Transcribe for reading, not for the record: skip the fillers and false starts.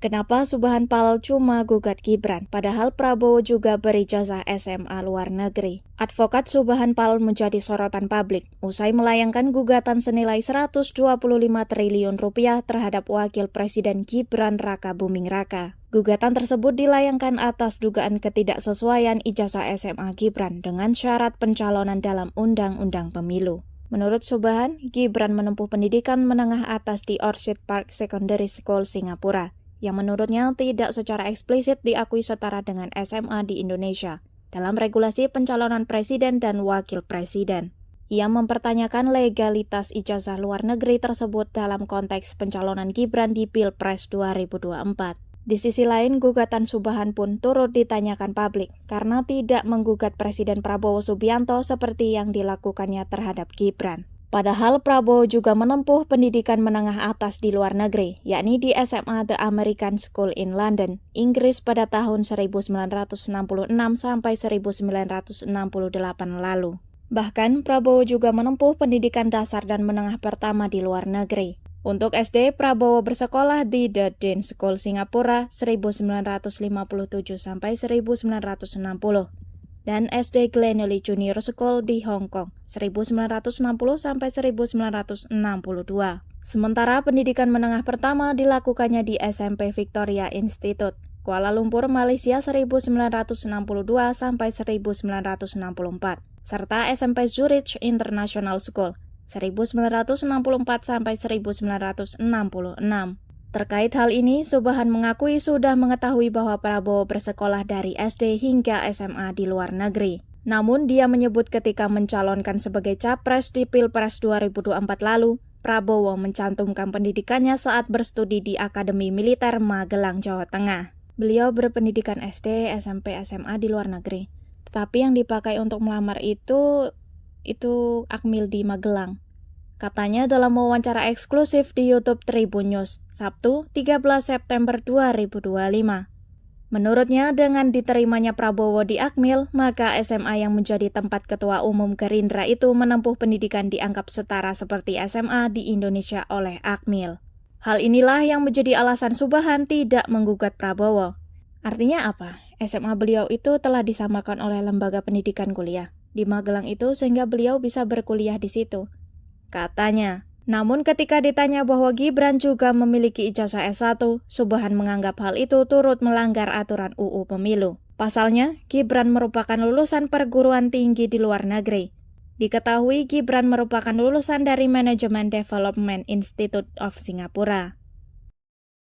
Kenapa Subhan Pal cuma gugat Gibran, padahal Prabowo juga berijazah SMA luar negeri? Advokat Subhan Pal menjadi sorotan publik usai melayangkan gugatan senilai 125 triliun rupiah terhadap Wakil Presiden Gibran Raka Buming Raka. Gugatan tersebut dilayangkan atas dugaan ketidaksesuaian ijazah SMA Gibran dengan syarat pencalonan dalam Undang-Undang Pemilu. Menurut Subhan, Gibran menempuh pendidikan menengah atas di Orchid Park Secondary School, Singapura, yang menurutnya tidak secara eksplisit diakui setara dengan SMA di Indonesia dalam regulasi pencalonan presiden dan wakil presiden. Ia mempertanyakan legalitas ijazah luar negeri tersebut dalam konteks pencalonan Gibran di Pilpres 2024. Di sisi lain, gugatan Subhan pun turut ditanyakan publik karena tidak menggugat Presiden Prabowo Subianto seperti yang dilakukannya terhadap Gibran. Padahal Prabowo juga menempuh pendidikan menengah atas di luar negeri, yakni di SMA The American School in London, Inggris pada tahun 1966 sampai 1968 lalu. Bahkan Prabowo juga menempuh pendidikan dasar dan menengah pertama di luar negeri. Untuk SD, Prabowo bersekolah di The Dean School Singapura 1957 sampai 1960. Dan SD Glenelly Junior School di Hong Kong 1960 sampai 1962. Sementara pendidikan menengah pertama dilakukannya di SMP Victoria Institute, Kuala Lumpur, Malaysia 1962 sampai 1964, serta SMP Zurich International School 1964 sampai 1966. Terkait hal ini, Subhan mengakui sudah mengetahui bahwa Prabowo bersekolah dari SD hingga SMA di luar negeri. Namun dia menyebut ketika mencalonkan sebagai capres di Pilpres 2024 lalu, Prabowo mencantumkan pendidikannya saat berstudi di Akademi Militer Magelang, Jawa Tengah. Beliau berpendidikan SD, SMP, SMA di luar negeri. Tetapi yang dipakai untuk melamar itu Akmil di Magelang. Katanya dalam wawancara eksklusif di YouTube Tribun News, Sabtu 13 September 2025. Menurutnya, dengan diterimanya Prabowo di Akmil, maka SMA yang menjadi tempat Ketua Umum Gerindra itu menempuh pendidikan dianggap setara seperti SMA di Indonesia oleh Akmil. Hal inilah yang menjadi alasan Subhan tidak menggugat Prabowo. Artinya apa? SMA beliau itu telah disamakan oleh lembaga pendidikan kuliah di Magelang itu sehingga beliau bisa berkuliah di situ, katanya. Namun ketika ditanya bahwa Gibran juga memiliki ijazah S1, Subhan menganggap hal itu turut melanggar aturan UU Pemilu. Pasalnya, Gibran merupakan lulusan perguruan tinggi di luar negeri. Diketahui Gibran merupakan lulusan dari Management Development Institute of Singapura.